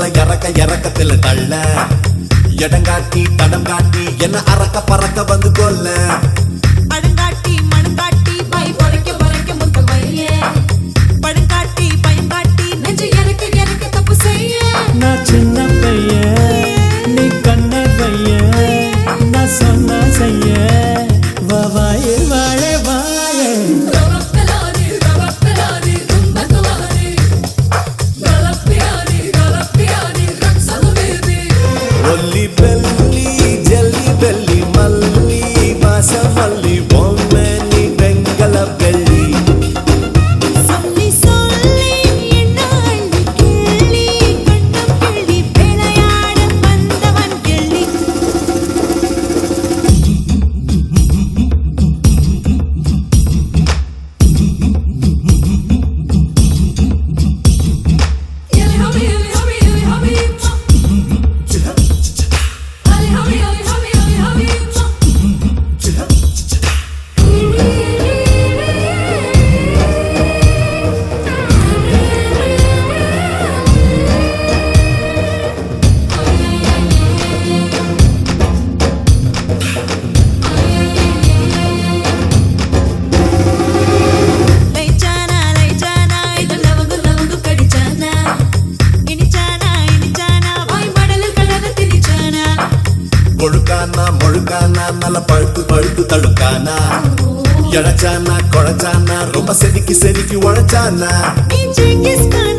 இறக்கத்துல தள்ள இடங்காட்டி தடம் காட்டி என்ன அறக்க பறக்க வந்து கொல்ல படுங்காட்டி மண்காட்டி பை பொறைக்க முத்த வையே படுங்காட்டி பயங்காட்டி நெஞ்சு இறக்க தப்பு செய்ய நான் சின்ன பையன் நீ கண்ண பையன் நான் சொன்ன செய்ய வாயே வாழே வாயே ஒல்லி பெல்லி ஜெல்லி பெல்லி மல்லி வாச மல்லி பொம்மை நீ வெங்கல வெள்ளி சொல்லி சொல்லி என்ன அள்ளி கிள்ளி கண்டம் கிள்ளி விளையாட வந்தவன் கிள்ளி லைச்சானா இது லவங்கு கடிச்சானா இனிச்சானா வாய் மடலில் கலந்து திணிச்சானா முழுக்கானா நல்ல பழுத்து தழுக்கானா இழைச்சானா குழைச்சானா ரொம்ப செதுக்கி உழைச்சானா நீ ஜெங்கிஸ் கான்